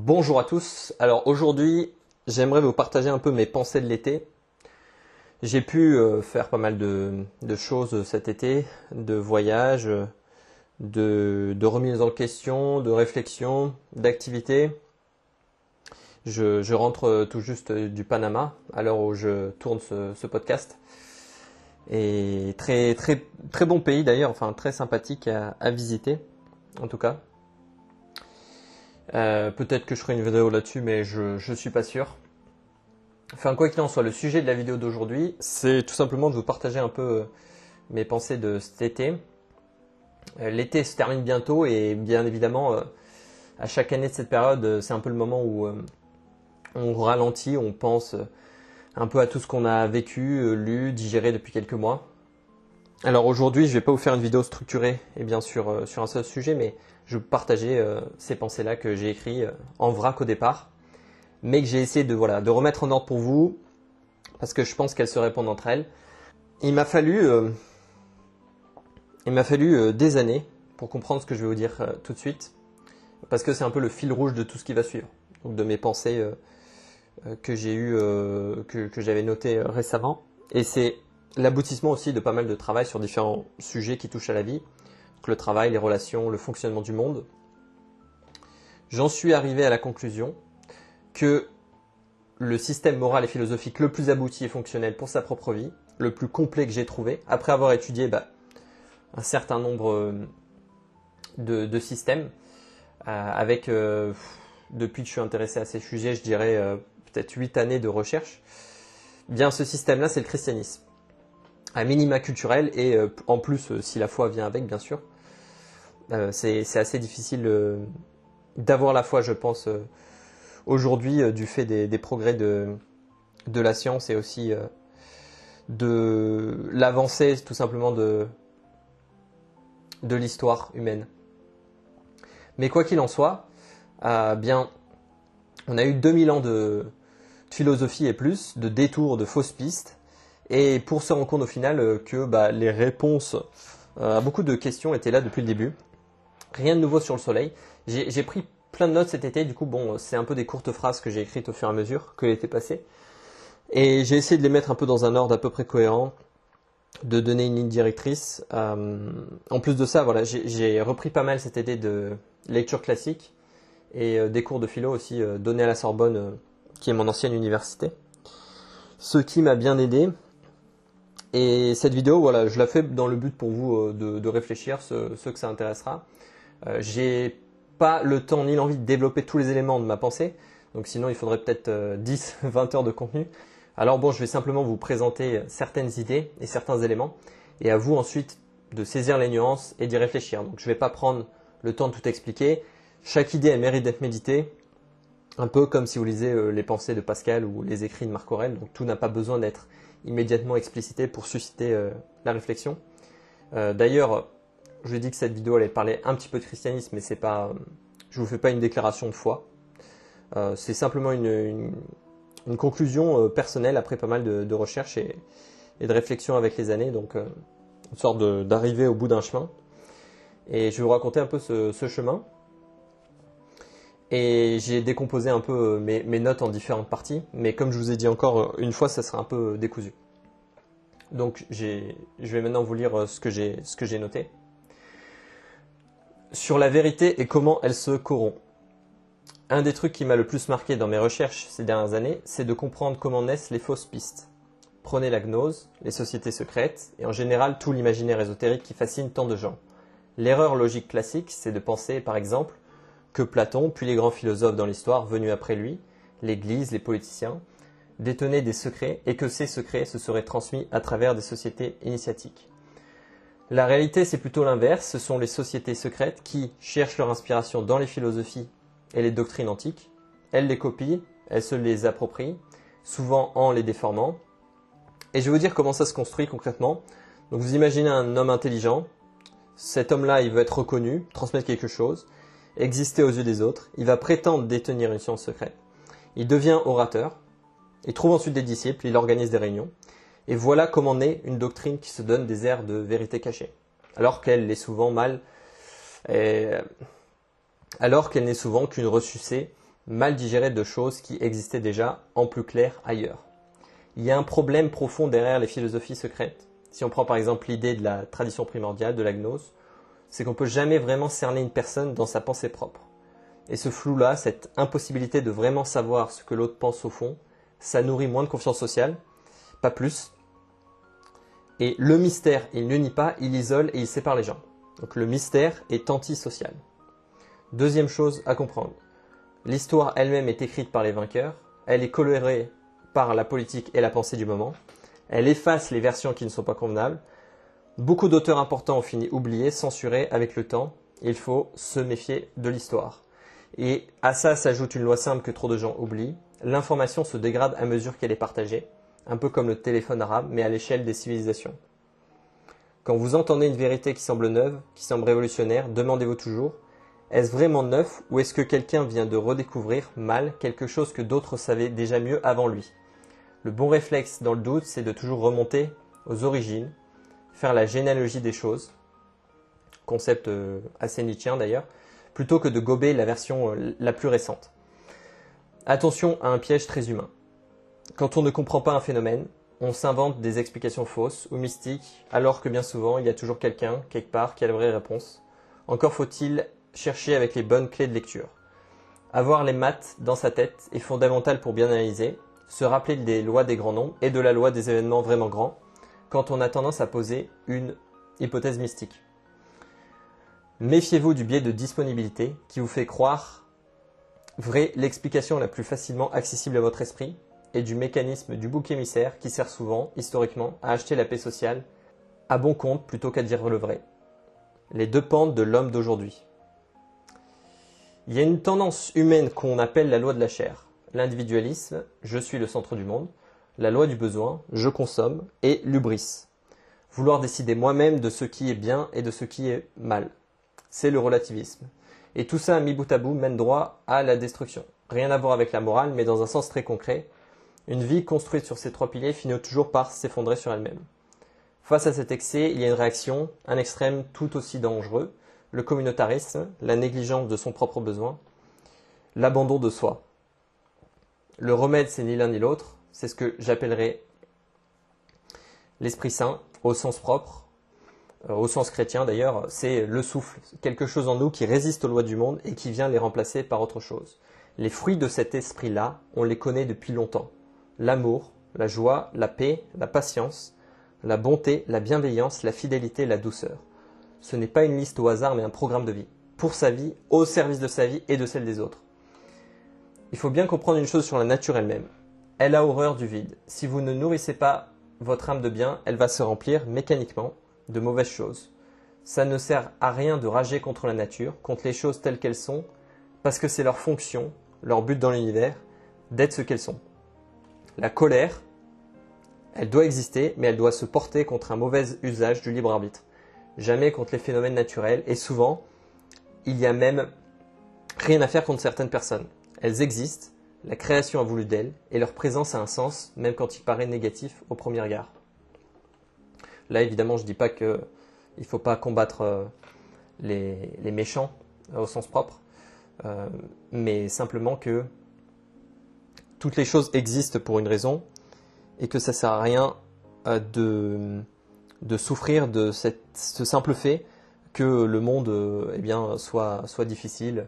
Bonjour à tous. Alors aujourd'hui, j'aimerais vous partager un peu mes pensées de l'été. J'ai pu faire pas mal de choses cet été, de voyages, de remise en question, de réflexion, d'activités. Je rentre tout juste du Panama à l'heure où je tourne ce podcast. Et très, très, très bon pays d'ailleurs, enfin très sympathique à visiter en tout cas. Peut-être que je ferai une vidéo là-dessus, mais je suis pas sûr. Enfin, quoi qu'il en soit, le sujet de la vidéo d'aujourd'hui, c'est tout simplement de vous partager un peu mes pensées de cet été. L'été se termine bientôt et bien évidemment, à chaque année de cette période, c'est un peu le moment où on ralentit, on pense un peu à tout ce qu'on a vécu, lu, digéré depuis quelques mois. Alors aujourd'hui, je vais pas vous faire une vidéo structurée et bien sûr sur un seul sujet, mais je vais vous partager ces pensées-là que j'ai écrites en vrac au départ, mais que j'ai essayé de remettre en ordre pour vous, parce que je pense qu'elles se répondent entre elles. Il m'a fallu des années pour comprendre ce que je vais vous dire tout de suite, parce que c'est un peu le fil rouge de tout ce qui va suivre, donc de mes pensées que j'ai eues, que j'avais notées récemment, et c'est l'aboutissement aussi de pas mal de travail sur différents sujets qui touchent à la vie, donc le travail, les relations, le fonctionnement du monde. J'en suis arrivé à la conclusion que le système moral et philosophique le plus abouti et fonctionnel pour sa propre vie, le plus complet que j'ai trouvé, après avoir étudié un certain nombre de systèmes, avec, depuis que je suis intéressé à ces sujets, je dirais peut-être 8 années de recherche, bien ce système-là, c'est le christianisme. Un minima culturel et en plus, si la foi vient avec, bien sûr, c'est assez difficile d'avoir la foi, je pense, aujourd'hui, du fait des progrès de la science et aussi de l'avancée tout simplement de l'histoire humaine. Mais quoi qu'il en soit, bien, on a eu 2000 ans de philosophie et plus, de détours, de fausses pistes, et pour se rendre compte au final que les réponses à beaucoup de questions étaient là depuis le début. Rien de nouveau sur le soleil. J'ai pris plein de notes cet été, du coup bon, c'est un peu des courtes phrases que j'ai écrites au fur et à mesure que l'été passé. Et j'ai essayé de les mettre un peu dans un ordre à peu près cohérent, de donner une ligne directrice. En plus de ça, voilà, j'ai repris pas mal cet été de lecture classique et des cours de philo aussi donnés à la Sorbonne, qui est mon ancienne université. Ce qui m'a bien aidé. Et cette vidéo, voilà, je la fais dans le but pour vous de réfléchir, ceux que ça intéressera. J'ai pas le temps ni l'envie de développer tous les éléments de ma pensée, donc sinon il faudrait peut-être 10-20 heures de contenu. Alors bon, je vais simplement vous présenter certaines idées et certains éléments, et à vous ensuite de saisir les nuances et d'y réfléchir. Donc je ne vais pas prendre le temps de tout expliquer. Chaque idée elle mérite d'être méditée, un peu comme si vous lisez les pensées de Pascal ou les écrits de Marc Aurèle, donc tout n'a pas besoin d'être immédiatement explicité pour susciter la réflexion. D'ailleurs, je dis que cette vidéo allait parler un petit peu de christianisme, mais c'est pas, je vous fais pas une déclaration de foi. C'est simplement une conclusion personnelle après pas mal de recherches et de réflexions avec les années, donc une sorte d'arrivée au bout d'un chemin. Et je vais vous raconter un peu ce chemin. Et j'ai décomposé un peu mes notes en différentes parties, mais comme je vous ai dit encore une fois, ça sera un peu décousu. Donc je vais maintenant vous lire ce que j'ai noté. Sur la vérité et comment elle se corrompt. Un des trucs qui m'a le plus marqué dans mes recherches ces dernières années, c'est de comprendre comment naissent les fausses pistes. Prenez la gnose, les sociétés secrètes, et en général tout l'imaginaire ésotérique qui fascine tant de gens. L'erreur logique classique, c'est de penser, par exemple, que Platon, puis les grands philosophes dans l'histoire venus après lui, l'Église, les politiciens, détenaient des secrets et que ces secrets se seraient transmis à travers des sociétés initiatiques. La réalité, c'est plutôt l'inverse, ce sont les sociétés secrètes qui cherchent leur inspiration dans les philosophies et les doctrines antiques, elles les copient, elles se les approprient, souvent en les déformant. Et je vais vous dire comment ça se construit concrètement. Donc vous imaginez un homme intelligent, cet homme-là il veut être reconnu, transmettre quelque chose, exister aux yeux des autres, il va prétendre détenir une science secrète, il devient orateur, il trouve ensuite des disciples, il organise des réunions, et voilà comment naît une doctrine qui se donne des airs de vérité cachée, alors qu'elle n'est souvent qu'une ressucée mal digéré de choses qui existaient déjà en plus clair ailleurs. Il y a un problème profond derrière les philosophies secrètes. Si on prend par exemple l'idée de la tradition primordiale, de la gnose, c'est qu'on ne peut jamais vraiment cerner une personne dans sa pensée propre. Et ce flou-là, cette impossibilité de vraiment savoir ce que l'autre pense au fond, ça nourrit moins de confiance sociale, pas plus. Et le mystère, il ne nie pas, il isole et il sépare les gens. Donc le mystère est antisocial. Deuxième chose à comprendre, l'histoire elle-même est écrite par les vainqueurs, elle est colorée par la politique et la pensée du moment, elle efface les versions qui ne sont pas convenables. Beaucoup d'auteurs importants ont fini oubliés, censurés avec le temps. Il faut se méfier de l'histoire. Et à ça s'ajoute une loi simple que trop de gens oublient. L'information se dégrade à mesure qu'elle est partagée, un peu comme le téléphone arabe, mais à l'échelle des civilisations. Quand vous entendez une vérité qui semble neuve, qui semble révolutionnaire, demandez-vous toujours, est-ce vraiment neuf ou est-ce que quelqu'un vient de redécouvrir mal quelque chose que d'autres savaient déjà mieux avant lui? Le bon réflexe dans le doute, c'est de toujours remonter aux origines, faire la généalogie des choses, concept assez nietzschéen d'ailleurs, plutôt que de gober la version la plus récente. Attention à un piège très humain. Quand on ne comprend pas un phénomène, on s'invente des explications fausses ou mystiques, alors que bien souvent, il y a toujours quelqu'un, quelque part, qui a la vraie réponse. Encore faut-il chercher avec les bonnes clés de lecture. Avoir les maths dans sa tête est fondamental pour bien analyser, se rappeler des lois des grands nombres et de la loi des événements vraiment grands, quand on a tendance à poser une hypothèse mystique. Méfiez-vous du biais de disponibilité qui vous fait croire vraie l'explication la plus facilement accessible à votre esprit et du mécanisme du bouc émissaire qui sert souvent, historiquement, à acheter la paix sociale à bon compte plutôt qu'à dire le vrai. Les deux pentes de l'homme d'aujourd'hui. Il y a une tendance humaine qu'on appelle la loi de la chair. L'individualisme, je suis le centre du monde, la loi du besoin, je consomme, et l'hubris. Vouloir décider moi-même de ce qui est bien et de ce qui est mal. C'est le relativisme. Et tout ça, mis bout à bout, mène droit à la destruction. Rien à voir avec la morale, mais dans un sens très concret. Une vie construite sur ces trois piliers finit toujours par s'effondrer sur elle-même. Face à cet excès, il y a une réaction, un extrême tout aussi dangereux, le communautarisme, la négligence de son propre besoin, l'abandon de soi. Le remède, c'est ni l'un ni l'autre, c'est ce que j'appellerais l'Esprit Saint, au sens propre, au sens chrétien d'ailleurs, c'est le souffle, quelque chose en nous qui résiste aux lois du monde et qui vient les remplacer par autre chose. Les fruits de cet esprit-là, on les connaît depuis longtemps. L'amour, la joie, la paix, la patience, la bonté, la bienveillance, la fidélité, la douceur. Ce n'est pas une liste au hasard, mais un programme de vie. Pour sa vie, au service de sa vie et de celle des autres. Il faut bien comprendre une chose sur la nature elle-même. Elle a horreur du vide. Si vous ne nourrissez pas votre âme de bien, elle va se remplir mécaniquement de mauvaises choses. Ça ne sert à rien de rager contre la nature, contre les choses telles qu'elles sont, parce que c'est leur fonction, leur but dans l'univers, d'être ce qu'elles sont. La colère, elle doit exister, mais elle doit se porter contre un mauvais usage du libre arbitre. Jamais contre les phénomènes naturels, et souvent, il y a même rien à faire contre certaines personnes. Elles existent, la création a voulu d'elles, et leur présence a un sens, même quand il paraît négatif au premier regard. Là, évidemment, je ne dis pas qu'il ne faut pas combattre les méchants au sens propre, mais simplement que toutes les choses existent pour une raison, et que ça ne sert à rien de souffrir de ce simple fait que le monde soit difficile,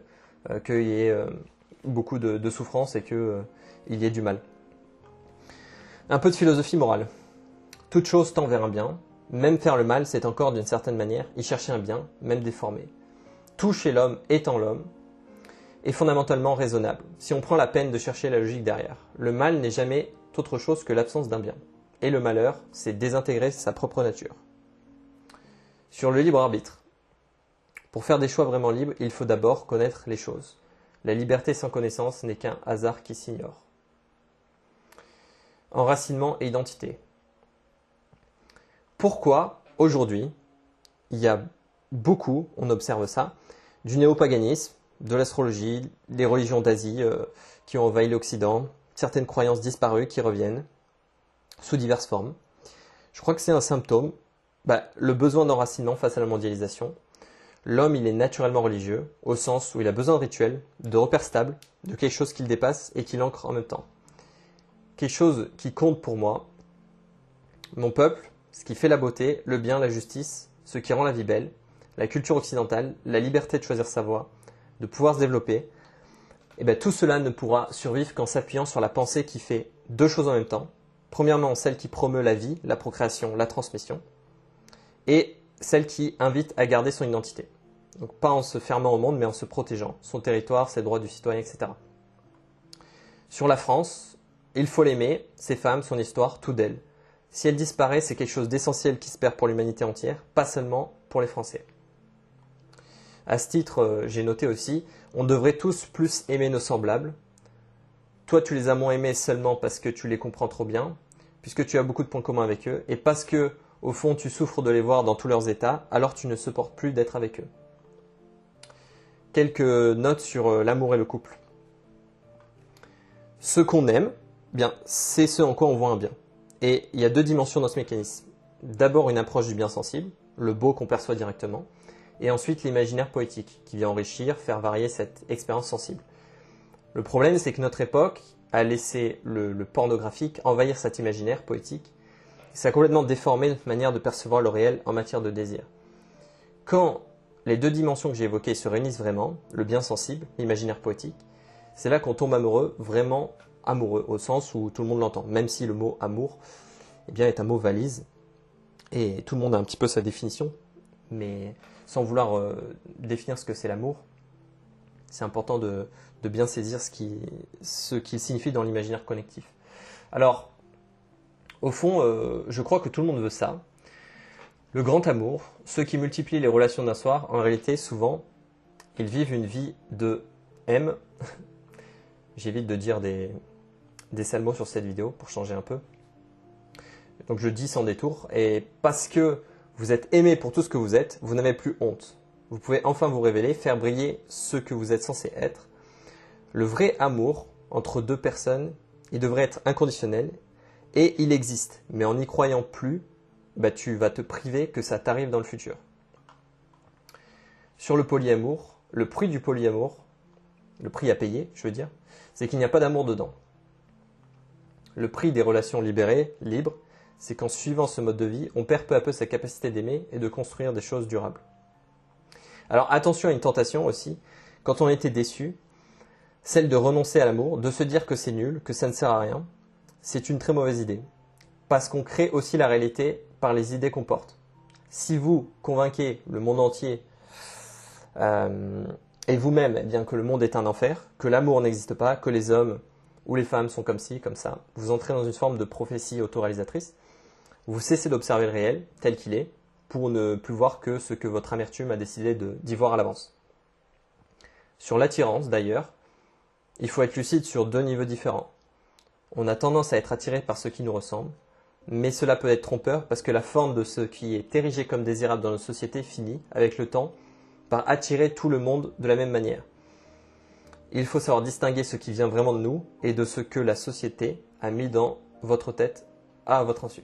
qu'il y ait beaucoup de souffrance et qu'il y ait du mal. Un peu de philosophie morale. Toute chose tend vers un bien, même faire le mal, c'est encore d'une certaine manière y chercher un bien, même déformé. Tout chez l'homme est en l'homme est fondamentalement raisonnable, si on prend la peine de chercher la logique derrière. Le mal n'est jamais autre chose que l'absence d'un bien. Et le malheur, c'est désintégrer sa propre nature. Sur le libre arbitre. Pour faire des choix vraiment libres, il faut d'abord connaître les choses. La liberté sans connaissance n'est qu'un hasard qui s'ignore. Enracinement et identité. Pourquoi, aujourd'hui, il y a beaucoup, on observe ça, du néopaganisme, de l'astrologie, des religions d'Asie qui ont envahi l'Occident, certaines croyances disparues qui reviennent sous diverses formes. Je crois que c'est un symptôme, le besoin d'enracinement face à la mondialisation, L'homme, il est naturellement religieux, au sens où il a besoin de rituels, de repères stables, de quelque chose qui le dépasse et qui l'ancre en même temps. Quelque chose qui compte pour moi, mon peuple, ce qui fait la beauté, le bien, la justice, ce qui rend la vie belle, la culture occidentale, la liberté de choisir sa voie, de pouvoir se développer, et bien tout cela ne pourra survivre qu'en s'appuyant sur la pensée qui fait deux choses en même temps. Premièrement, celle qui promeut la vie, la procréation, la transmission, et celle qui invite à garder son identité. Donc pas en se fermant au monde, mais en se protégeant, son territoire, ses droits du citoyen, etc. Sur la France, il faut l'aimer, ses femmes, son histoire, tout d'elle. Si elle disparaît, c'est quelque chose d'essentiel qui se perd pour l'humanité entière, pas seulement pour les Français. À ce titre, j'ai noté aussi, on devrait tous plus aimer nos semblables. Toi, tu les as moins aimés seulement parce que tu les comprends trop bien, puisque tu as beaucoup de points communs avec eux, et parce que, au fond, tu souffres de les voir dans tous leurs états, alors tu ne supportes plus d'être avec eux. Quelques notes sur l'amour et le couple. Ce qu'on aime, bien, c'est ce en quoi on voit un bien. Et il y a deux dimensions dans ce mécanisme. D'abord une approche du bien sensible, le beau qu'on perçoit directement, et ensuite l'imaginaire poétique, qui vient enrichir, faire varier cette expérience sensible. Le problème, c'est que notre époque a laissé le pornographique envahir cet imaginaire poétique. Ça a complètement déformé notre manière de percevoir le réel en matière de désir. Quand les deux dimensions que j'ai évoquées se réunissent vraiment, le bien sensible, l'imaginaire poétique, c'est là qu'on tombe amoureux, vraiment amoureux, au sens où tout le monde l'entend, même si le mot amour eh bien, est un mot valise, et tout le monde a un petit peu sa définition, mais sans vouloir définir ce que c'est l'amour, c'est important de bien saisir ce qu'il signifie dans l'imaginaire connectif. Alors, au fond, je crois que tout le monde veut ça. Le grand amour, ceux qui multiplient les relations d'un soir, en réalité, souvent, ils vivent une vie de M. J'évite de dire des sales mots sur cette vidéo pour changer un peu. Donc je dis sans détour. Et parce que vous êtes aimé pour tout ce que vous êtes, vous n'avez plus honte. Vous pouvez enfin vous révéler, faire briller ce que vous êtes censé être. Le vrai amour entre deux personnes, il devrait être inconditionnel et il existe. Mais en n'y croyant plus, tu vas te priver que ça t'arrive dans le futur. Sur le polyamour, le prix du polyamour, le prix à payer, je veux dire, c'est qu'il n'y a pas d'amour dedans. Le prix des relations libérées, libres, c'est qu'en suivant ce mode de vie, on perd peu à peu sa capacité d'aimer et de construire des choses durables. Alors attention à une tentation aussi, quand on a été déçu, celle de renoncer à l'amour, de se dire que c'est nul, que ça ne sert à rien, c'est une très mauvaise idée. Parce qu'on crée aussi la réalité par les idées qu'on porte. Si vous convainquez le monde entier et vous-même eh bien, que le monde est un enfer, que l'amour n'existe pas, que les hommes ou les femmes sont comme ci, comme ça, vous entrez dans une forme de prophétie autoréalisatrice, vous cessez d'observer le réel tel qu'il est pour ne plus voir que ce que votre amertume a décidé d'y voir à l'avance. Sur l'attirance d'ailleurs, il faut être lucide sur deux niveaux différents. On a tendance à être attiré par ce qui nous ressemble, mais cela peut être trompeur parce que la forme de ce qui est érigé comme désirable dans notre société finit, avec le temps, par attirer tout le monde de la même manière. Il faut savoir distinguer ce qui vient vraiment de nous et de ce que la société a mis dans votre tête à votre insu.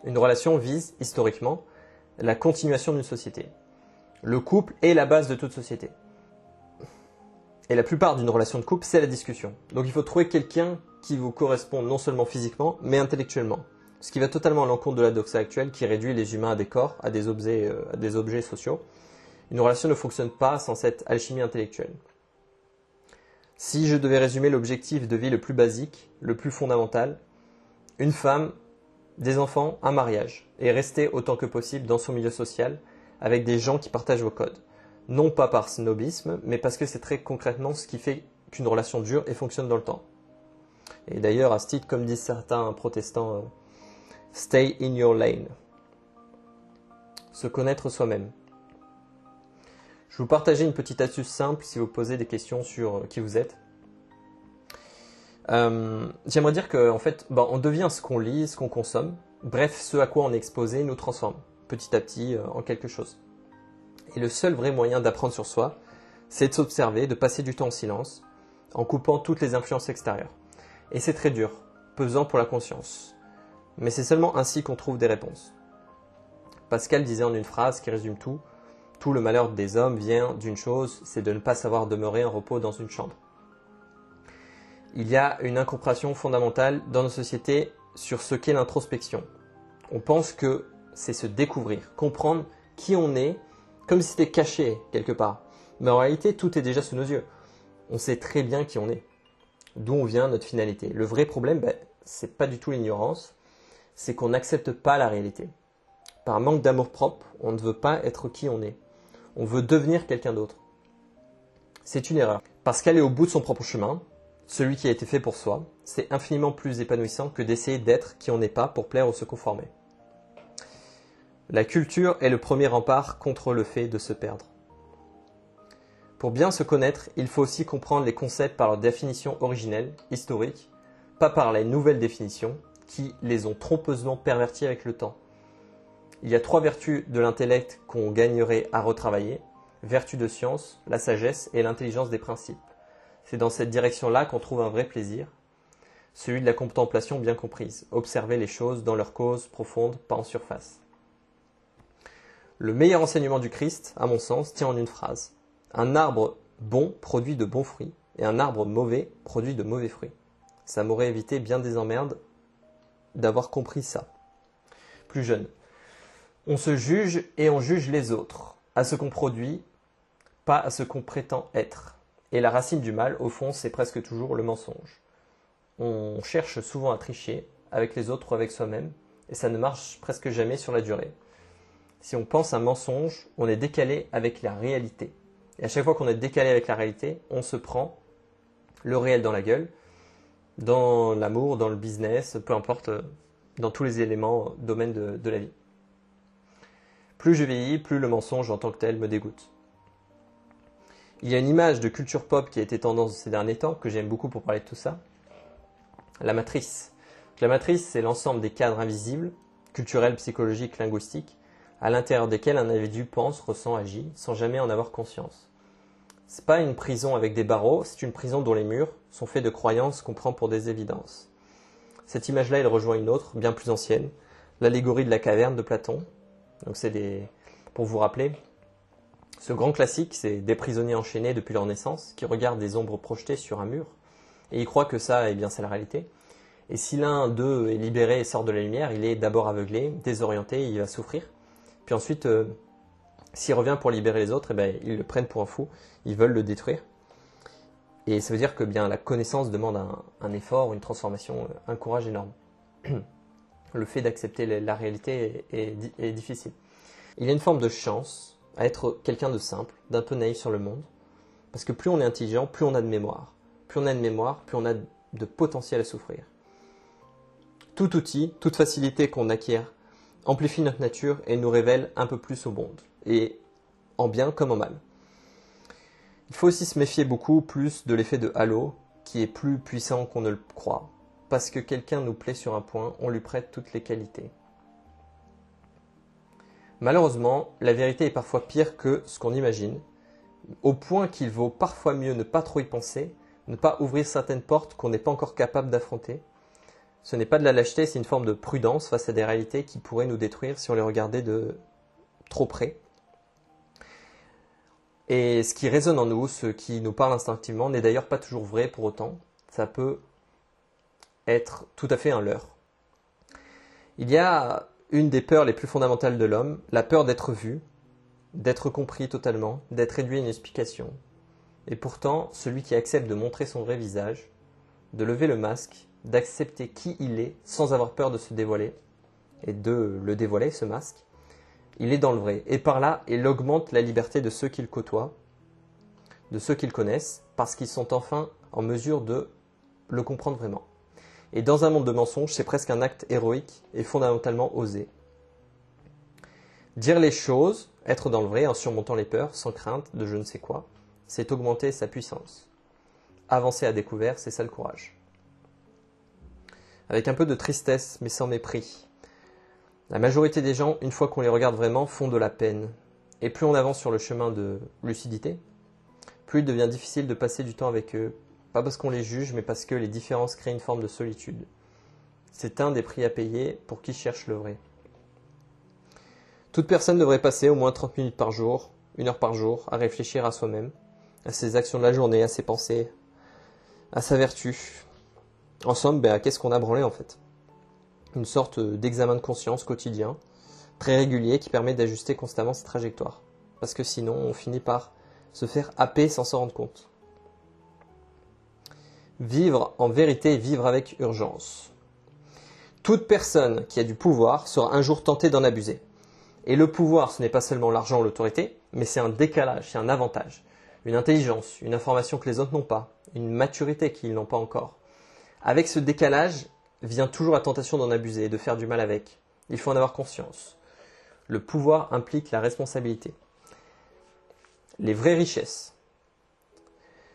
Une relation vise, historiquement, la continuation d'une société. Le couple est la base de toute société. Et la plupart d'une relation de couple, c'est la discussion. Donc il faut trouver quelqu'un qui vous correspond non seulement physiquement, mais intellectuellement. Ce qui va totalement à l'encontre de la doxa actuelle qui réduit les humains à des corps, à des objets sociaux. Une relation ne fonctionne pas sans cette alchimie intellectuelle. Si je devais résumer l'objectif de vie le plus basique, le plus fondamental, une femme, des enfants, un mariage, et rester autant que possible dans son milieu social avec des gens qui partagent vos codes. Non pas par snobisme, mais parce que c'est très concrètement ce qui fait qu'une relation dure et fonctionne dans le temps. Et d'ailleurs, à ce titre, comme disent certains protestants, stay in your lane. Se connaître soi-même. Je vais vous partager une petite astuce simple si vous posez des questions sur qui vous êtes. J'aimerais dire qu'en fait, on devient ce qu'on lit, ce qu'on consomme. Bref, ce à quoi on est exposé nous transforme petit à petit en quelque chose. Et le seul vrai moyen d'apprendre sur soi, c'est de s'observer, de passer du temps en silence, en coupant toutes les influences extérieures. Et c'est très dur, pesant pour la conscience. Mais c'est seulement ainsi qu'on trouve des réponses. Pascal disait en une phrase qui résume tout, Tout le malheur des hommes vient d'une chose, c'est de ne pas savoir demeurer en repos dans une chambre. Il y a une incompréhension fondamentale dans nos sociétés sur ce qu'est l'introspection. On pense que c'est se découvrir, comprendre qui on est, comme si c'était caché quelque part. Mais en réalité, tout est déjà sous nos yeux. On sait très bien qui on est, d'où on vient, notre finalité. Le vrai problème, c'est pas du tout l'ignorance, c'est qu'on n'accepte pas la réalité. Par manque d'amour-propre, on ne veut pas être qui on est. On veut devenir quelqu'un d'autre. C'est une erreur. Parce qu'aller au bout de son propre chemin, celui qui a été fait pour soi, c'est infiniment plus épanouissant que d'essayer d'être qui on n'est pas pour plaire ou se conformer. La culture est le premier rempart contre le fait de se perdre. Pour bien se connaître, il faut aussi comprendre les concepts par leur définition originelle, historique, pas par les nouvelles définitions qui les ont trompeusement pervertis avec le temps. Il y a 3 vertus de l'intellect qu'on gagnerait à retravailler, vertu de science, la sagesse et l'intelligence des principes. C'est dans cette direction-là qu'on trouve un vrai plaisir, celui de la contemplation bien comprise, observer les choses dans leur cause profonde, pas en surface. Le meilleur enseignement du Christ, à mon sens, tient en une phrase. Un arbre bon produit de bons fruits, et un arbre mauvais produit de mauvais fruits. Ça m'aurait évité bien des emmerdes d'avoir compris ça. Plus jeune. On se juge et on juge les autres, à ce qu'on produit, pas à ce qu'on prétend être. Et la racine du mal, au fond, c'est presque toujours le mensonge. On cherche souvent à tricher avec les autres ou avec soi-même, et ça ne marche presque jamais sur la durée. Si on pense un mensonge, on est décalé avec la réalité. Et à chaque fois qu'on est décalé avec la réalité, on se prend le réel dans la gueule, dans l'amour, dans le business, peu importe, dans tous les éléments, domaines de la vie. Plus je vieillis, plus le mensonge en tant que tel me dégoûte. Il y a une image de culture pop qui a été tendance ces derniers temps, que j'aime beaucoup pour parler de tout ça. La matrice. La matrice, c'est l'ensemble des cadres invisibles, culturels, psychologiques, linguistiques, à l'intérieur desquels un individu pense, ressent, agit, sans jamais en avoir conscience. C'est pas une prison avec des barreaux, c'est une prison dont les murs sont faits de croyances qu'on prend pour des évidences. Cette image-là, elle rejoint une autre, bien plus ancienne, l'allégorie de la caverne de Platon. Donc pour vous rappeler, ce grand classique, c'est des prisonniers enchaînés depuis leur naissance, qui regardent des ombres projetées sur un mur, et ils croient que ça, c'est la réalité. Et si l'un d'eux est libéré et sort de la lumière, il est d'abord aveuglé, désorienté, il va souffrir. Puis ensuite, s'il revient pour libérer les autres, ils le prennent pour un fou, ils veulent le détruire. Et ça veut dire que la connaissance demande un effort, une transformation, un courage énorme. Le fait d'accepter la réalité est difficile. Il y a une forme de chance à être quelqu'un de simple, d'un peu naïf sur le monde, parce que plus on est intelligent, plus on a de mémoire. Plus on a de mémoire, plus on a de potentiel à souffrir. Tout outil, toute facilité qu'on acquiert amplifie notre nature et nous révèle un peu plus au monde, et en bien comme en mal. Il faut aussi se méfier beaucoup plus de l'effet de halo, qui est plus puissant qu'on ne le croit. Parce que quelqu'un nous plaît sur un point, on lui prête toutes les qualités. Malheureusement, la vérité est parfois pire que ce qu'on imagine, au point qu'il vaut parfois mieux ne pas trop y penser, ne pas ouvrir certaines portes qu'on n'est pas encore capable d'affronter. Ce n'est pas de la lâcheté, c'est une forme de prudence face à des réalités qui pourraient nous détruire si on les regardait de trop près. Et ce qui résonne en nous, ce qui nous parle instinctivement, n'est d'ailleurs pas toujours vrai pour autant. Ça peut être tout à fait un leurre. Il y a une des peurs les plus fondamentales de l'homme, la peur d'être vu, d'être compris totalement, d'être réduit à une explication. Et pourtant, celui qui accepte de montrer son vrai visage, de lever le masque, d'accepter qui il est sans avoir peur de se dévoiler, et de le dévoiler, ce masque, il est dans le vrai. Et par là, il augmente la liberté de ceux qu'il côtoie, de ceux qu'ils connaissent, parce qu'ils sont enfin en mesure de le comprendre vraiment. Et dans un monde de mensonges, c'est presque un acte héroïque et fondamentalement osé. Dire les choses, être dans le vrai en surmontant les peurs, sans crainte de je ne sais quoi, c'est augmenter sa puissance. Avancer à découvert, c'est ça le courage. Avec un peu de tristesse, mais sans mépris. La majorité des gens, une fois qu'on les regarde vraiment, font de la peine. Et plus on avance sur le chemin de lucidité, plus il devient difficile de passer du temps avec eux, pas parce qu'on les juge, mais parce que les différences créent une forme de solitude. C'est un des prix à payer pour qui cherche le vrai. Toute personne devrait passer au moins 30 minutes par jour 1 heure par jour, à réfléchir à soi-même, à ses actions de la journée, à ses pensées, à sa vertu. En somme, qu'est-ce qu'on a branlé en fait? Une sorte d'examen de conscience quotidien, très régulier, qui permet d'ajuster constamment ses trajectoires. Parce que sinon, on finit par se faire happer sans s'en rendre compte. Vivre en vérité et vivre avec urgence. Toute personne qui a du pouvoir sera un jour tentée d'en abuser. Et le pouvoir, ce n'est pas seulement l'argent ou l'autorité, mais c'est un décalage, c'est un avantage, une intelligence, une information que les autres n'ont pas, une maturité qu'ils n'ont pas encore. Avec ce décalage vient toujours la tentation d'en abuser et de faire du mal avec. Il faut en avoir conscience. Le pouvoir implique la responsabilité. Les vraies richesses,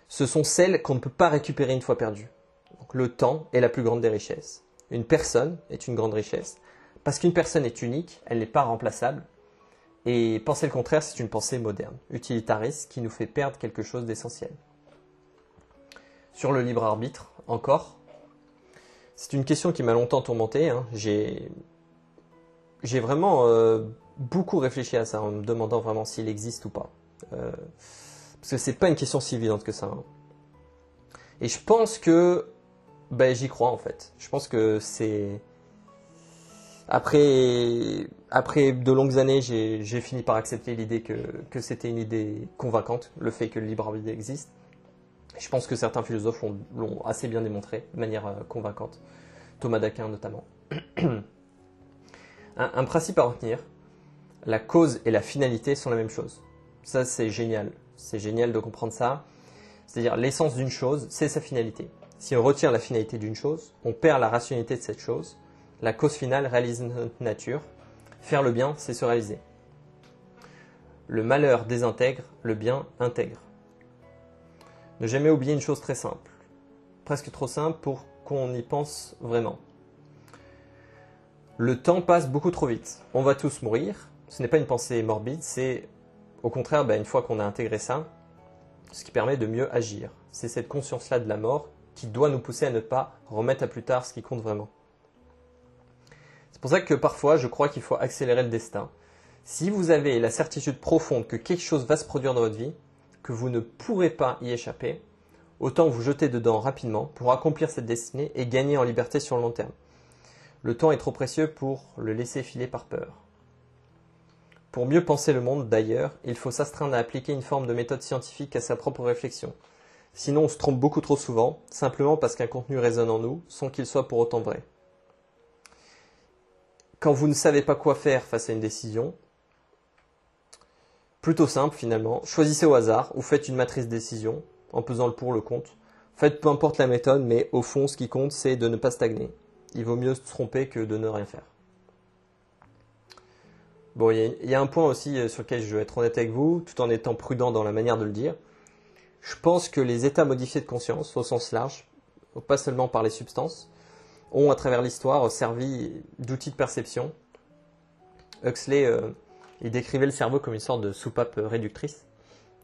ce sont celles qu'on ne peut pas récupérer une fois perdues. Donc, le temps est la plus grande des richesses. Une personne est une grande richesse. Parce qu'une personne est unique, elle n'est pas remplaçable. Et penser le contraire, c'est une pensée moderne, utilitariste, qui nous fait perdre quelque chose d'essentiel. Sur le libre arbitre, encore, c'est une question qui m'a longtemps tourmenté. J'ai vraiment beaucoup réfléchi à ça, en me demandant vraiment s'il existe ou pas. Parce que c'est pas une question si évidente que ça. Et je pense que j'y crois en fait. Je pense que c'est... Après de longues années, j'ai fini par accepter l'idée que c'était une idée convaincante, le fait que le libre arbitre existe. Je pense que certains philosophes l'ont assez bien démontré, de manière convaincante. Thomas d'Aquin notamment. Un principe à retenir, la cause et la finalité sont la même chose. Ça, c'est génial. C'est génial de comprendre ça. C'est-à-dire, l'essence d'une chose, c'est sa finalité. Si on retire la finalité d'une chose, on perd la rationalité de cette chose. La cause finale réalise notre nature. Faire le bien, c'est se réaliser. Le malheur désintègre, le bien intègre. Ne jamais oublier une chose très simple. Presque trop simple pour qu'on y pense vraiment. Le temps passe beaucoup trop vite. On va tous mourir. Ce n'est pas une pensée morbide, c'est au contraire, une fois qu'on a intégré ça, ce qui permet de mieux agir. C'est cette conscience-là de la mort qui doit nous pousser à ne pas remettre à plus tard ce qui compte vraiment. C'est pour ça que parfois, je crois qu'il faut accélérer le destin. Si vous avez la certitude profonde que quelque chose va se produire dans votre vie, que vous ne pourrez pas y échapper, autant vous jeter dedans rapidement pour accomplir cette destinée et gagner en liberté sur le long terme. Le temps est trop précieux pour le laisser filer par peur. Pour mieux penser le monde, d'ailleurs, il faut s'astreindre à appliquer une forme de méthode scientifique à sa propre réflexion. Sinon, on se trompe beaucoup trop souvent, simplement parce qu'un contenu résonne en nous, sans qu'il soit pour autant vrai. Quand vous ne savez pas quoi faire face à une décision, plutôt simple finalement, choisissez au hasard ou faites une matrice de décision, en pesant le pour, le contre. Faites peu importe la méthode, mais au fond, ce qui compte, c'est de ne pas stagner. Il vaut mieux se tromper que de ne rien faire. Bon, il y a un point aussi sur lequel je vais être honnête avec vous, tout en étant prudent dans la manière de le dire. Je pense que les états modifiés de conscience, au sens large, pas seulement par les substances, ont à travers l'histoire servi d'outils de perception. Huxley, il décrivait le cerveau comme une sorte de soupape réductrice,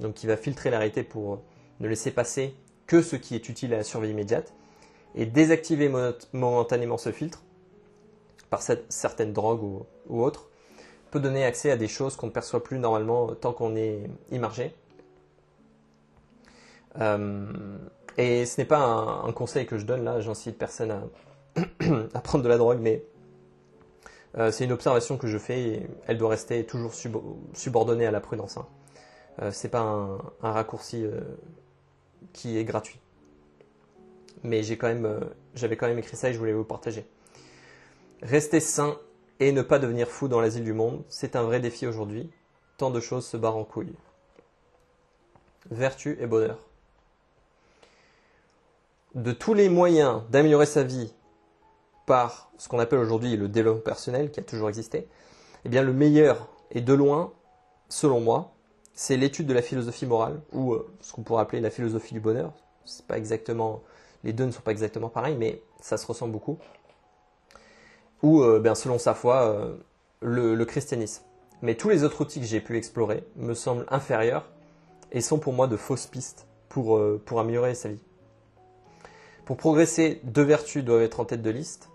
donc qui va filtrer la réalité pour ne laisser passer que ce qui est utile à la survie immédiate, et désactiver momentanément ce filtre, par certaines drogues ou autres, peut donner accès à des choses qu'on ne perçoit plus normalement tant qu'on est immergé. Et ce n'est pas un conseil que je donne là, j'incite personne à prendre de la drogue, mais c'est une observation que je fais et elle doit rester toujours subordonnée à la prudence. C'est pas un raccourci qui est gratuit. Mais j'avais quand même écrit ça et je voulais vous partager. Rester sain et ne pas devenir fou dans l'asile du monde, c'est un vrai défi aujourd'hui. Tant de choses se barrent en couilles. Vertu et bonheur. De tous les moyens d'améliorer sa vie par ce qu'on appelle aujourd'hui le développement personnel, qui a toujours existé, eh bien le meilleur et de loin, selon moi, c'est l'étude de la philosophie morale, ou ce qu'on pourrait appeler la philosophie du bonheur. C'est pas exactement, les deux ne sont pas exactement pareils, mais ça se ressemble beaucoup. Ou selon sa foi, le christianisme. Mais tous les autres outils que j'ai pu explorer me semblent inférieurs et sont pour moi de fausses pistes pour améliorer sa vie. Pour progresser, 2 vertus doivent être en tête de liste.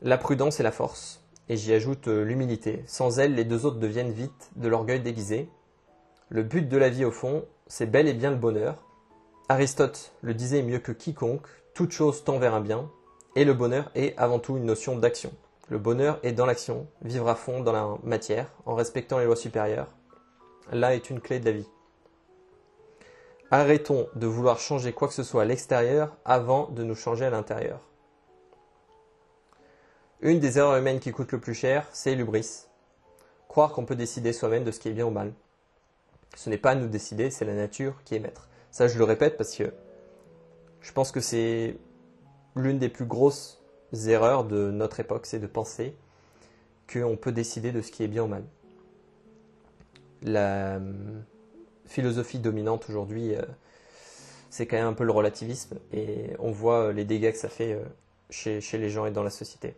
La prudence et la force. Et j'y ajoute l'humilité. Sans elle, les deux autres deviennent vite de l'orgueil déguisé. Le but de la vie, au fond, c'est bel et bien le bonheur. Aristote le disait mieux que quiconque, toute chose tend vers un bien, et le bonheur est avant tout une notion d'action. Le bonheur est dans l'action, vivre à fond dans la matière, en respectant les lois supérieures. Là est une clé de la vie. Arrêtons de vouloir changer quoi que ce soit à l'extérieur avant de nous changer à l'intérieur. Une des erreurs humaines qui coûte le plus cher, c'est l'hubris. Croire qu'on peut décider soi-même de ce qui est bien ou mal. Ce n'est pas à nous de décider, c'est la nature qui est maître. Ça, je le répète parce que je pense que c'est l'une des plus grosses erreurs de notre époque, c'est de penser qu'on peut décider de ce qui est bien ou mal. La philosophie dominante aujourd'hui, c'est quand même un peu le relativisme et on voit les dégâts que ça fait chez les gens et dans la société.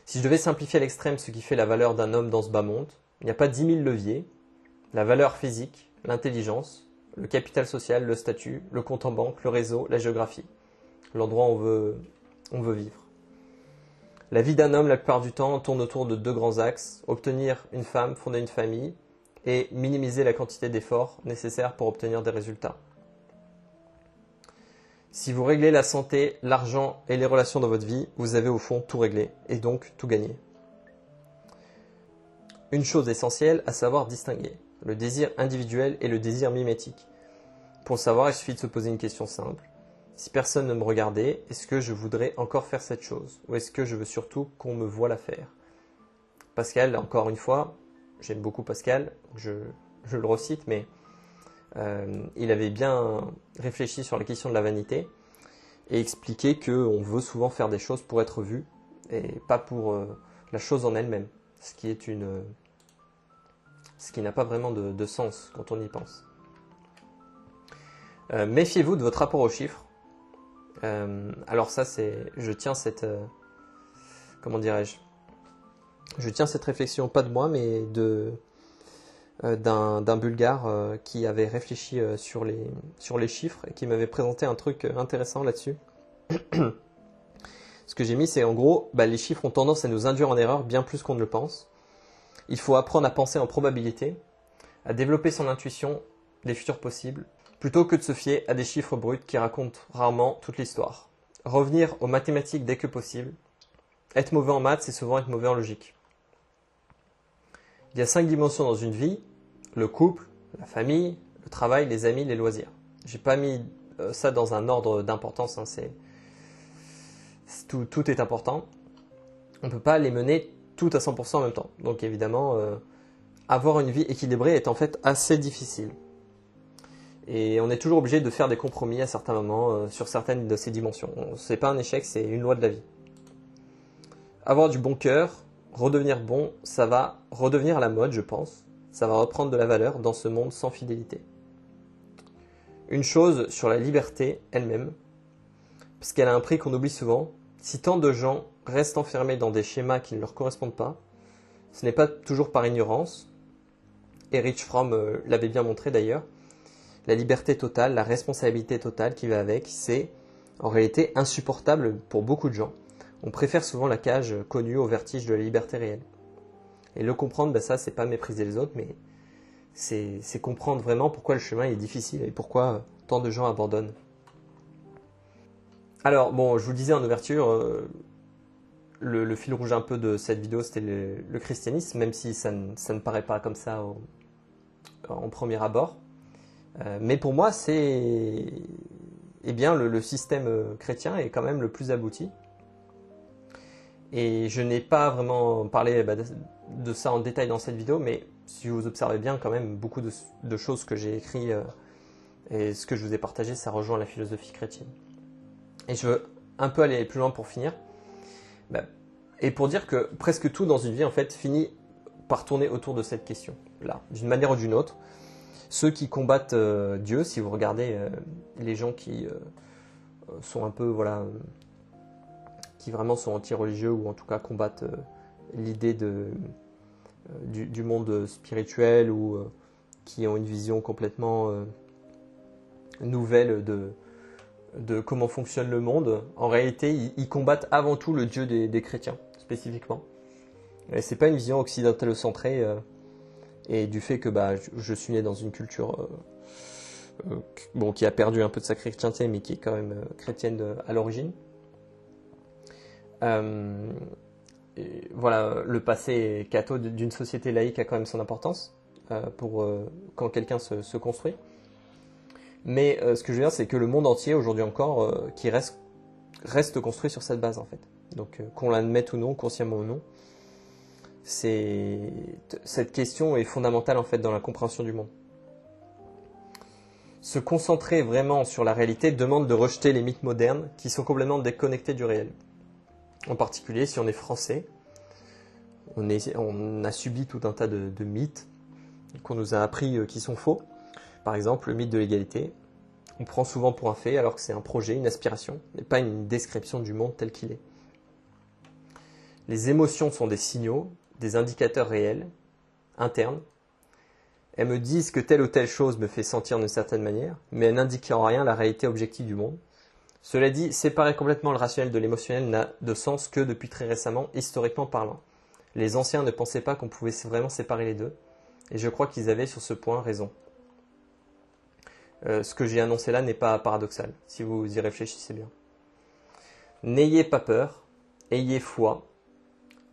Si je devais simplifier à l'extrême ce qui fait la valeur d'un homme dans ce bas monde, il n'y a pas 10 000 leviers. La valeur physique, l'intelligence, le capital social, le statut, le compte en banque, le réseau, la géographie. L'endroit où on veut vivre. La vie d'un homme, la plupart du temps, tourne autour de deux grands axes. Obtenir une femme, fonder une famille et minimiser la quantité d'efforts nécessaires pour obtenir des résultats. Si vous réglez la santé, l'argent et les relations dans votre vie, vous avez au fond tout réglé et donc tout gagné. Une chose essentielle à savoir distinguer, le désir individuel et le désir mimétique. Pour le savoir, il suffit de se poser une question simple. Si personne ne me regardait, est-ce que je voudrais encore faire cette chose? Ou est-ce que je veux surtout qu'on me voie la faire? Pascal, encore une fois, j'aime beaucoup Pascal, je le recite, mais il avait bien réfléchi sur la question de la vanité et expliqué qu'on veut souvent faire des choses pour être vu et pas pour la chose en elle-même, ce qui n'a pas vraiment de sens quand on y pense. Méfiez-vous de votre rapport aux chiffres. Alors ça, je tiens cette réflexion pas de moi, mais d'un Bulgare qui avait réfléchi sur les chiffres et qui m'avait présenté un truc intéressant là-dessus. Ce que j'ai mis, c'est en gros, les chiffres ont tendance à nous induire en erreur bien plus qu'on ne le pense. Il faut apprendre à penser en probabilité, à développer son intuition des futurs possibles, plutôt que de se fier à des chiffres bruts qui racontent rarement toute l'histoire. Revenir aux mathématiques dès que possible. Être mauvais en maths, c'est souvent être mauvais en logique. Il y a 5 dimensions dans une vie, le couple, la famille, le travail, les amis, les loisirs. J'ai pas mis ça dans un ordre d'importance, tout est important. On ne peut pas les mener tout à 100% en même temps. Donc évidemment, avoir une vie équilibrée est en fait assez difficile. Et on est toujours obligé de faire des compromis à certains moments sur certaines de ces dimensions. C'est pas un échec, c'est une loi de la vie. Avoir du bon cœur, redevenir bon, ça va redevenir à la mode, je pense. Ça va reprendre de la valeur dans ce monde sans fidélité. Une chose sur la liberté elle-même, parce qu'elle a un prix qu'on oublie souvent. Si tant de gens restent enfermés dans des schémas qui ne leur correspondent pas, ce n'est pas toujours par ignorance. Erich Fromm l'avait bien montré d'ailleurs. La liberté totale, la responsabilité totale qui va avec, c'est en réalité insupportable pour beaucoup de gens. On préfère souvent la cage connue au vertige de la liberté réelle. Et le comprendre, ça, c'est pas mépriser les autres, mais c'est comprendre vraiment pourquoi le chemin est difficile et pourquoi tant de gens abandonnent. Alors, bon, je vous le disais en ouverture, le fil rouge un peu de cette vidéo, c'était le christianisme, même si ça ne paraît pas comme ça en premier abord. Mais pour moi, le système chrétien est quand même le plus abouti. Et je n'ai pas vraiment parlé de ça en détail dans cette vidéo, mais si vous observez bien, quand même, beaucoup de choses que j'ai écrites et ce que je vous ai partagé, ça rejoint la philosophie chrétienne. Et je veux un peu aller plus loin pour finir. Et pour dire que presque tout dans une vie, en fait, finit par tourner autour de cette question-là, d'une manière ou d'une autre. Ceux qui combattent Dieu, si vous regardez les gens qui sont un peu, qui vraiment sont anti-religieux ou en tout cas combattent l'idée du monde spirituel ou qui ont une vision complètement nouvelle de comment fonctionne le monde, en réalité, ils combattent avant tout le Dieu des chrétiens, spécifiquement. Et c'est pas une vision occidentalo-centrée et du fait que je suis né dans une culture qui a perdu un peu de sa chrétienté, mais qui est quand même chrétienne à l'origine. Voilà, le passé catho d'une société laïque a quand même son importance pour quand quelqu'un se construit. Mais ce que je veux dire, c'est que le monde entier, aujourd'hui encore, qui reste construit sur cette base, en fait. Donc, qu'on l'admette ou non, consciemment ou non, cette question est fondamentale, en fait, dans la compréhension du monde. Se concentrer vraiment sur la réalité demande de rejeter les mythes modernes qui sont complètement déconnectés du réel. En particulier, si on est français, on a subi tout un tas de mythes qu'on nous a appris qui sont faux. Par exemple, le mythe de l'égalité. On prend souvent pour un fait alors que c'est un projet, une aspiration, mais pas une description du monde tel qu'il est. Les émotions sont des signaux, des indicateurs réels, internes. Elles me disent que telle ou telle chose me fait sentir d'une certaine manière, mais elles n'indiquent en rien la réalité objective du monde. Cela dit, séparer complètement le rationnel de l'émotionnel n'a de sens que depuis très récemment, historiquement parlant. Les anciens ne pensaient pas qu'on pouvait vraiment séparer les deux, et je crois qu'ils avaient sur ce point raison. Ce que j'ai annoncé là n'est pas paradoxal, si vous y réfléchissez bien. N'ayez pas peur, ayez foi.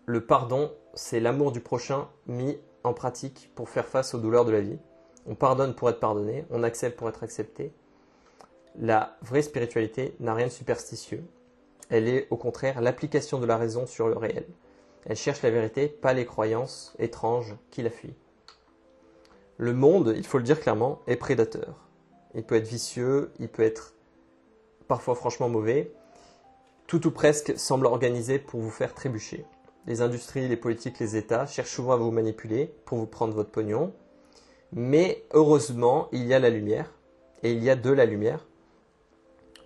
Le pardon, c'est l'amour du prochain mis en pratique pour faire face aux douleurs de la vie. On pardonne pour être pardonné, on accepte pour être accepté. La vraie spiritualité n'a rien de superstitieux. Elle est au contraire l'application de la raison sur le réel. Elle cherche la vérité, pas les croyances étranges qui la fuient. Le monde, il faut le dire clairement, est prédateur. Il peut être vicieux, il peut être parfois franchement mauvais. Tout ou presque semble organisé pour vous faire trébucher. Les industries, les politiques, les États cherchent souvent à vous manipuler pour vous prendre votre pognon. Mais heureusement, il y a la lumière, et il y a de la lumière.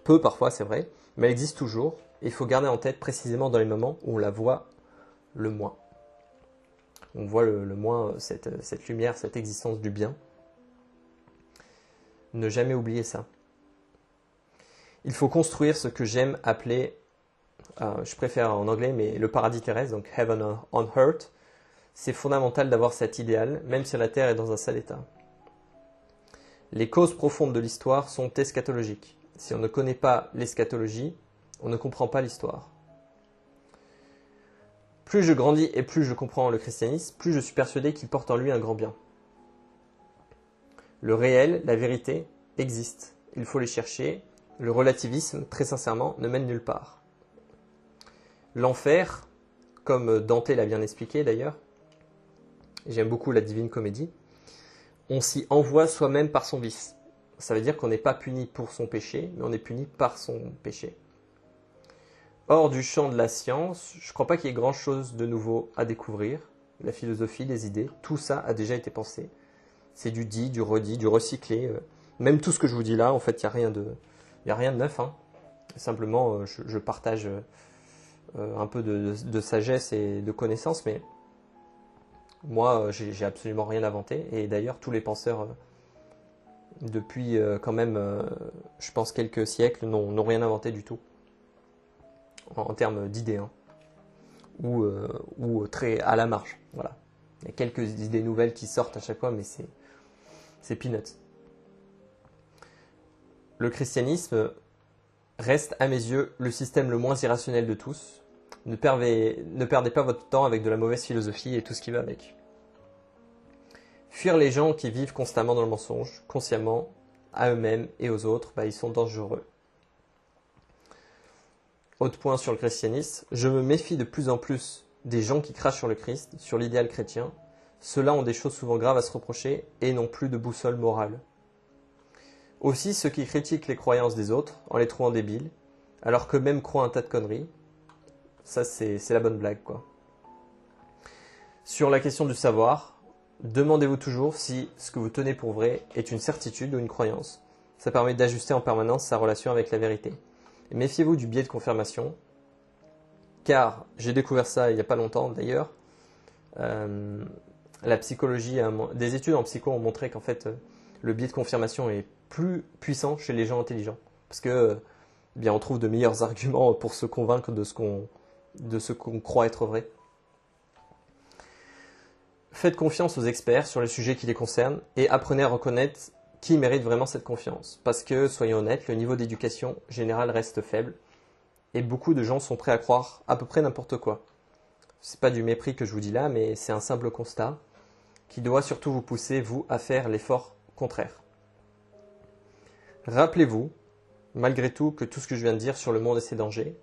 Peu parfois, c'est vrai, mais elle existe toujours. Et il faut garder en tête précisément dans les moments où on la voit le moins. On voit le moins cette lumière, cette existence du bien. Ne jamais oublier ça. Il faut construire ce que j'aime appeler, je préfère en anglais, mais le paradis terrestre, donc Heaven on Earth. C'est fondamental d'avoir cet idéal, même si la Terre est dans un sale état. Les causes profondes de l'histoire sont eschatologiques. Si on ne connaît pas l'eschatologie, on ne comprend pas l'histoire. Plus je grandis et plus je comprends le christianisme, plus je suis persuadé qu'il porte en lui un grand bien. Le réel, la vérité, existent. Il faut les chercher. Le relativisme, très sincèrement, ne mène nulle part. L'enfer, comme Dante l'a bien expliqué d'ailleurs, j'aime beaucoup la Divine Comédie, on s'y envoie soi-même par son vice. Ça veut dire qu'on n'est pas puni pour son péché, mais on est puni par son péché. Hors du champ de la science, je ne crois pas qu'il y ait grand-chose de nouveau à découvrir. La philosophie, les idées, tout ça a déjà été pensé. C'est du dit, du redit, du recyclé. Même tout ce que je vous dis là, en fait, il n'y a rien de neuf. Hein. Simplement, je partage un peu de sagesse et de connaissances, mais moi, j'ai absolument rien inventé. Et d'ailleurs, tous les penseurs, depuis quand même, je pense, quelques siècles, n'ont rien inventé du tout, en termes d'idées, hein. ou très à la marge. Voilà. Il y a quelques idées nouvelles qui sortent à chaque fois, mais c'est peanuts. Le christianisme reste, à mes yeux, le système le moins irrationnel de tous. Ne perdez pas votre temps avec de la mauvaise philosophie et tout ce qui va avec. Fuir les gens qui vivent constamment dans le mensonge, consciemment, à eux-mêmes et aux autres, ils sont dangereux. Autre point sur le christianisme, je me méfie de plus en plus des gens qui crachent sur le Christ, sur l'idéal chrétien. Ceux-là ont des choses souvent graves à se reprocher et n'ont plus de boussole morale. Aussi ceux qui critiquent les croyances des autres en les trouvant débiles, alors qu'eux-mêmes croient un tas de conneries. Ça, c'est la bonne blague, quoi. Sur la question du savoir, demandez-vous toujours si ce que vous tenez pour vrai est une certitude ou une croyance. Ça permet d'ajuster en permanence sa relation avec la vérité. Et méfiez-vous du biais de confirmation, car j'ai découvert ça il n'y a pas longtemps d'ailleurs. La psychologie, des études en psycho ont montré qu'en fait, le biais de confirmation est plus puissant chez les gens intelligents. Parce que, on trouve de meilleurs arguments pour se convaincre de ce qu'on croit être vrai. Faites confiance aux experts sur les sujets qui les concernent et apprenez à reconnaître qui mérite vraiment cette confiance. Parce que, soyons honnêtes, le niveau d'éducation générale reste faible et beaucoup de gens sont prêts à croire à peu près n'importe quoi. C'est pas du mépris que je vous dis là, mais c'est un simple constat qui doit surtout vous pousser, vous, à faire l'effort contraire. Rappelez-vous, malgré tout, que tout ce que je viens de dire sur le monde et ses dangers,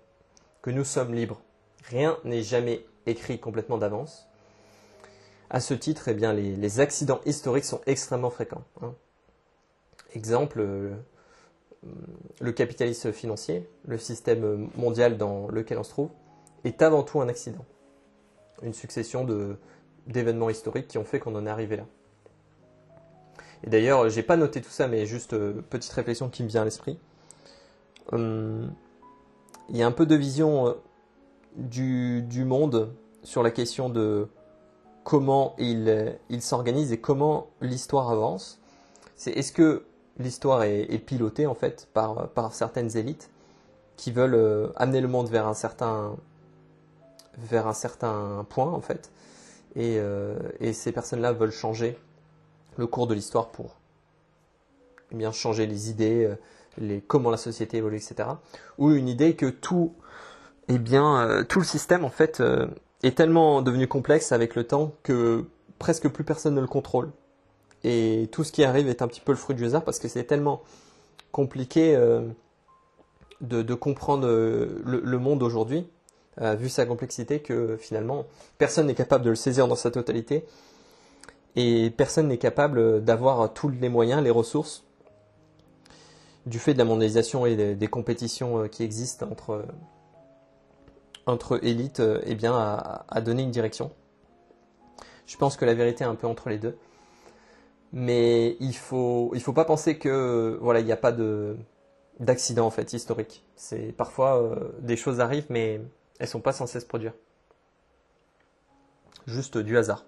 que nous sommes libres. Rien n'est jamais écrit complètement d'avance. À ce titre, eh bien, les accidents historiques sont extrêmement fréquents. Exemple, le capitalisme financier, le système mondial dans lequel on se trouve, est avant tout un accident. Une succession d'événements historiques qui ont fait qu'on en est arrivé là. Et d'ailleurs, j'ai pas noté tout ça, mais juste petite réflexion qui me vient à l'esprit. Il y a un peu de vision du monde sur la question de comment il s'organise et comment l'histoire avance. Est-ce que l'histoire est pilotée en fait par certaines élites qui veulent amener le monde vers un certain point en fait, et ces personnes-là veulent changer le cours de l'histoire pour bien changer les idées, comment la société évolue, etc. Ou une idée que tout le système en fait est tellement devenu complexe avec le temps que presque plus personne ne le contrôle. Et tout ce qui arrive est un petit peu le fruit du hasard parce que c'est tellement compliqué de comprendre le monde aujourd'hui, vu sa complexité, que finalement personne n'est capable de le saisir dans sa totalité et personne n'est capable d'avoir tous les moyens, les ressources, du fait de la mondialisation et des compétitions qui existent entre élites, à donner une direction. Je pense que la vérité est un peu entre les deux. Mais il faut pas penser que il n'y a pas d'accident en fait historique. C'est parfois des choses arrivent, mais elles sont pas censées se produire. Juste du hasard.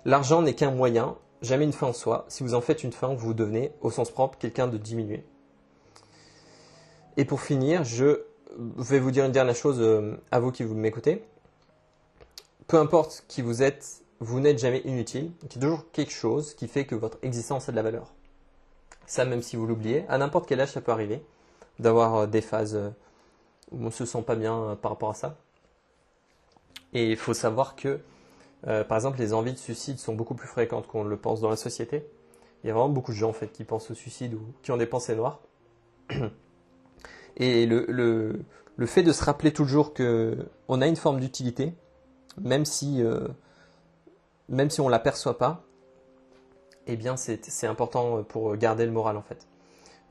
L'argent n'est qu'un moyen, jamais une fin en soi. Si vous en faites une fin, vous devenez, au sens propre, quelqu'un de diminué. Et pour finir, je vais vous dire une dernière chose à vous qui m'écoutez. Peu importe qui vous êtes, vous n'êtes jamais inutile. Il y a toujours quelque chose qui fait que votre existence a de la valeur. Ça, même si vous l'oubliez, à n'importe quel âge, ça peut arriver d'avoir des phases où on ne se sent pas bien par rapport à ça. Et il faut savoir que, par exemple, les envies de suicide sont beaucoup plus fréquentes qu'on le pense dans la société. Il y a vraiment beaucoup de gens en fait qui pensent au suicide ou qui ont des pensées noires. Et le fait de se rappeler toujours qu'on a une forme d'utilité, même si on ne l'aperçoit pas, eh bien c'est important pour garder le moral en fait.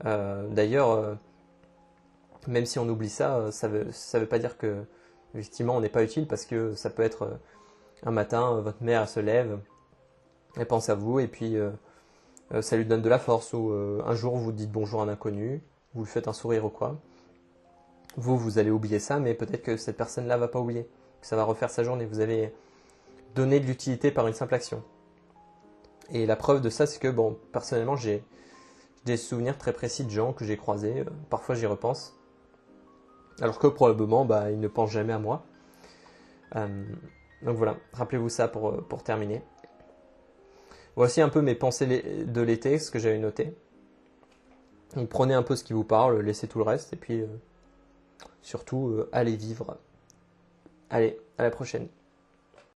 D'ailleurs, même si on oublie ça, ça veut pas dire que effectivement on n'est pas utile, parce que ça peut être un matin, votre mère se lève, elle pense à vous et puis ça lui donne de la force, ou un jour vous dites bonjour à un inconnu, vous lui faites un sourire ou quoi. Vous allez oublier ça, mais peut-être que cette personne-là va pas oublier, que ça va refaire sa journée. Vous avez donné de l'utilité par une simple action. Et la preuve de ça, c'est que personnellement, j'ai des souvenirs très précis de gens que j'ai croisés. Parfois, j'y repense, alors que probablement, ils ne pensent jamais à moi. Donc voilà, rappelez-vous ça pour terminer. Voici un peu mes pensées de l'été, ce que j'avais noté. Donc prenez un peu ce qui vous parle, laissez tout le reste, et puis surtout, allez vivre. Allez, à la prochaine.